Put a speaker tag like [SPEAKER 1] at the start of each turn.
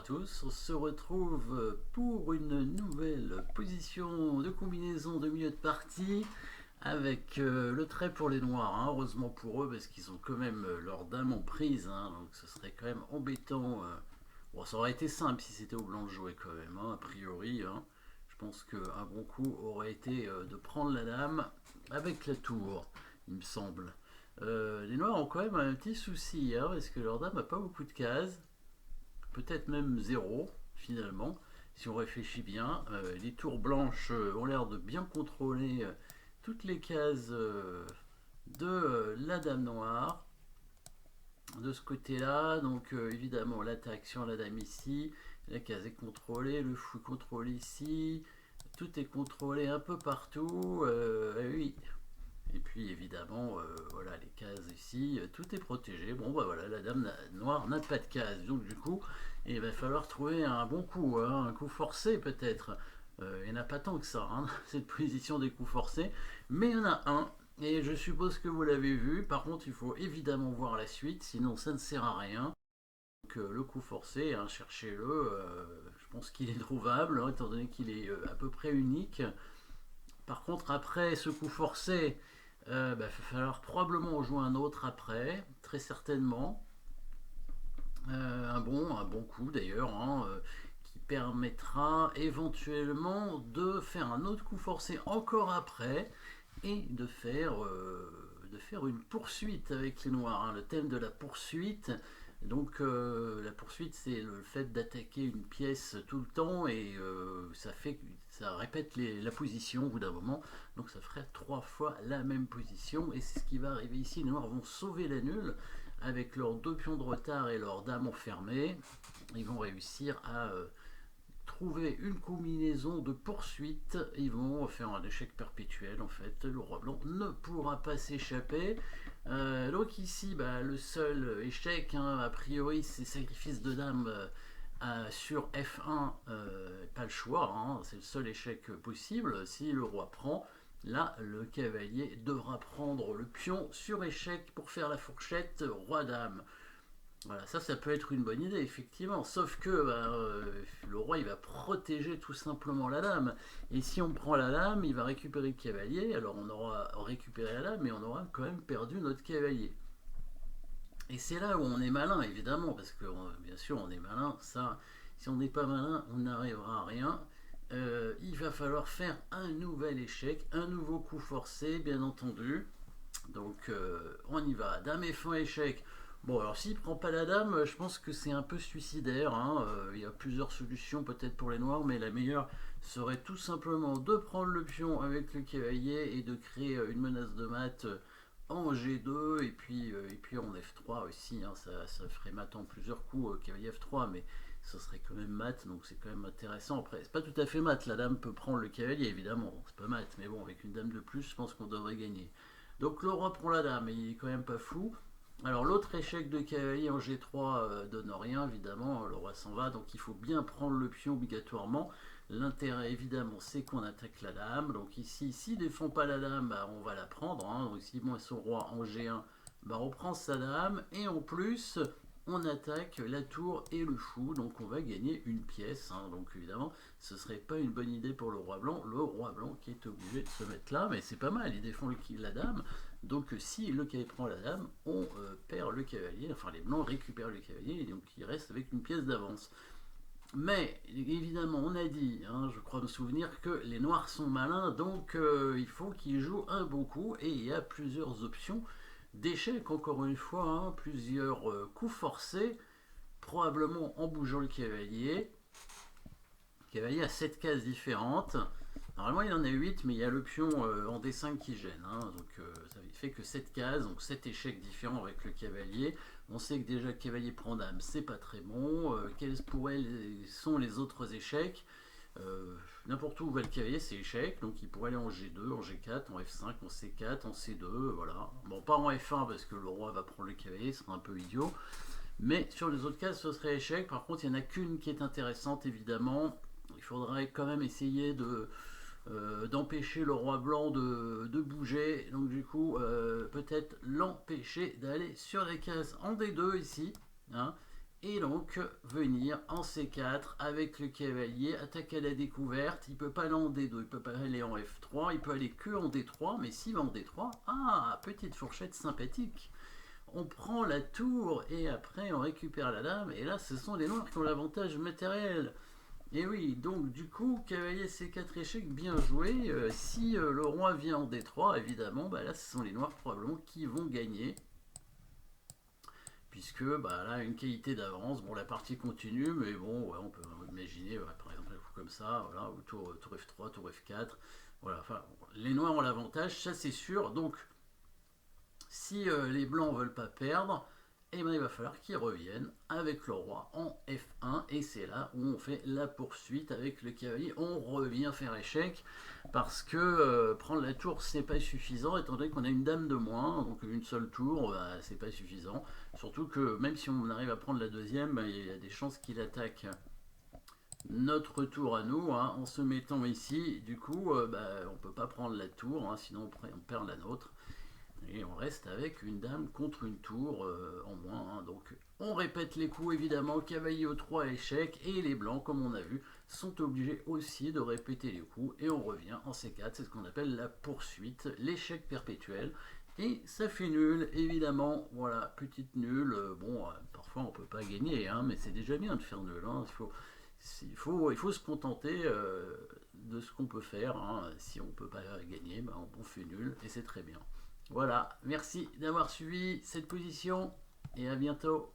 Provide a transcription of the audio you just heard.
[SPEAKER 1] à tous, on se retrouve pour une nouvelle position de combinaison de milieu de partie avec le trait pour les noirs, hein. Heureusement pour eux parce qu'ils ont quand même leur dame en prise, hein, donc ce serait quand même embêtant. Bon, ça aurait été simple si c'était au blanc de jouer quand même, hein, a priori, hein. Je pense qu'un bon coup aurait été de prendre la dame avec la tour, il me semble. Les noirs ont quand même un petit souci, hein, parce que leur dame n'a pas beaucoup de cases, peut-être même zéro finalement, si on réfléchit bien. Les tours blanches ont l'air de bien contrôler toutes les cases de la dame noire. De ce côté-là, donc évidemment l'attaque sur la dame ici, la case est contrôlée, le fou est contrôlé ici, tout est contrôlé un peu partout. Oui, et puis évidemment, voilà, les cases ici, tout est protégé. Bon, bah voilà, la dame noire n'a pas de case. Donc du coup, il va falloir trouver un bon coup, hein, un coup forcé peut-être. Il n'y en a pas tant que ça, hein, cette position des coups forcés. Mais il y en a un, et je suppose que vous l'avez vu. Par contre, il faut évidemment voir la suite, sinon ça ne sert à rien. Donc le coup forcé, hein, cherchez-le. Je pense qu'il est trouvable, hein, étant donné qu'il est à peu près unique. Par contre, après ce coup forcé, il va falloir probablement en jouer un autre après, très certainement. Un bon coup d'ailleurs, hein, qui permettra éventuellement de faire un autre coup forcé encore après et de faire une poursuite avec les noirs, hein, le thème de la poursuite. Donc la poursuite, c'est le fait d'attaquer une pièce tout le temps et ça répète la position au bout d'un moment. Donc ça ferait 3 fois la même position et c'est ce qui va arriver ici. Les noirs vont sauver la nulle avec leurs 2 pions de retard et leurs dames enfermées. Ils vont réussir à trouver une combinaison de poursuite. Ils vont faire un échec perpétuel en fait. Le roi blanc ne pourra pas s'échapper. Donc ici, le seul échec, hein, a priori, c'est sacrifice de dame sur F1, pas le choix, hein, c'est le seul échec possible. Si le roi prend, là, le cavalier devra prendre le pion sur échec pour faire la fourchette roi-dame. Voilà, ça peut être une bonne idée, effectivement. Sauf que le roi, il va protéger tout simplement la dame. Et si on prend la dame, il va récupérer le cavalier. Alors on aura récupéré la dame, mais on aura quand même perdu notre cavalier. Et c'est là où on est malin, évidemment, parce que bien sûr, on est malin. Ça, si on n'est pas malin, on n'arrivera à rien. Il va falloir faire un nouvel échec, un nouveau coup forcé, bien entendu. Donc on y va. Dame F1 échec. Bon, alors s'il prend pas la dame, je pense que c'est un peu suicidaire, hein. Il y a plusieurs solutions peut-être pour les noirs, mais la meilleure serait tout simplement de prendre le pion avec le cavalier et de créer une menace de mat en G2 et puis en F3 aussi, hein. Ça ferait mat en plusieurs coups, cavalier F3, mais ça serait quand même mat, donc c'est quand même intéressant. Après, c'est pas tout à fait mat, la dame peut prendre le cavalier évidemment, c'est pas mat, mais bon, avec une dame de plus, je pense qu'on devrait gagner. Donc le roi prend la dame, il est quand même pas fou. Alors l'autre échec de cavalier en G3 donne rien, évidemment, le roi s'en va, donc il faut bien prendre le pion obligatoirement. L'intérêt évidemment c'est qu'on attaque la dame, donc ici s'il ne défend pas la dame, on va la prendre, hein. Donc si bon, son roi en G1, on prend sa dame, et en plus on attaque la tour et le fou, donc on va gagner une pièce, hein. Donc évidemment ce serait pas une bonne idée pour le roi blanc qui est obligé de se mettre là, mais c'est pas mal, il défend la dame. Donc si le cavalier prend la dame, on perd le cavalier, enfin les blancs récupèrent le cavalier, et donc il reste avec une pièce d'avance. Mais évidemment, on a dit, hein, je crois me souvenir, que les noirs sont malins, donc il faut qu'ils jouent un bon coup, et il y a plusieurs options d'échec, encore une fois, hein, plusieurs coups forcés, probablement en bougeant le cavalier. Le cavalier a 7 cases différentes. Normalement, il en a 8, mais il y a le pion en D5 qui gêne, hein. Donc ça fait que 7 cases, donc 7 échecs différents avec le cavalier. On sait que déjà le cavalier prend dame, c'est pas très bon. Quels sont les autres échecs? N'importe où va le cavalier, c'est échec. Donc il pourrait aller en G2, en G4, en F5, en C4, en C2, voilà. Bon, pas en F1 parce que le roi va prendre le cavalier, ce serait un peu idiot. Mais sur les autres cases, ce serait échec. Par contre, il n'y en a qu'une qui est intéressante, évidemment. Il faudrait quand même essayer d'empêcher le roi blanc de bouger. Donc du coup, peut-être l'empêcher d'aller sur les cases en D2 ici, hein, et donc venir en C4 avec le cavalier, attaque à la découverte. Il peut pas aller en D2, il peut pas aller en F3, il peut aller que en D3, mais s'il va en D3, ah, petite fourchette sympathique. On prend la tour et après on récupère la dame, et là ce sont les noirs qui ont l'avantage matériel. Et oui, donc du coup, cavalier C4 échec, bien joué. Si le roi vient en D3, évidemment, bah là ce sont les noirs probablement qui vont gagner. Puisque bah, là, une qualité d'avance, bon la partie continue, mais bon, ouais, on peut imaginer, ouais, par exemple, un coup comme ça, voilà, ou tour F3, tour F4, voilà, enfin, les noirs ont l'avantage, ça c'est sûr, donc si les blancs ne veulent pas perdre, eh ben, il va falloir qu'ils reviennent avec le roi en F1 et c'est là où on fait la poursuite avec le cavalier. On revient faire échec parce que prendre la tour c'est pas suffisant étant donné qu'on a une dame de moins, donc une seule tour bah, c'est pas suffisant. Surtout que même si on arrive à prendre la deuxième, bah, il y a des chances qu'il attaque notre tour à nous hein, en se mettant ici. Du coup, bah, on peut pas prendre la tour, hein, sinon on perd la nôtre. Et on reste avec une dame contre une tour en moins. Hein. Donc on répète les coups évidemment, cavalier au 3 échec, et les blancs, comme on a vu, sont obligés aussi de répéter les coups, et on revient en C4, c'est ce qu'on appelle la poursuite, l'échec perpétuel, et ça fait nul, évidemment, voilà, petite nulle, bon, parfois on peut pas gagner, hein, mais c'est déjà bien de faire nul, hein. Il faut se contenter de ce qu'on peut faire, hein. Si on peut pas gagner, ben, on fait nul, et c'est très bien. Voilà, merci d'avoir suivi cette position et à bientôt.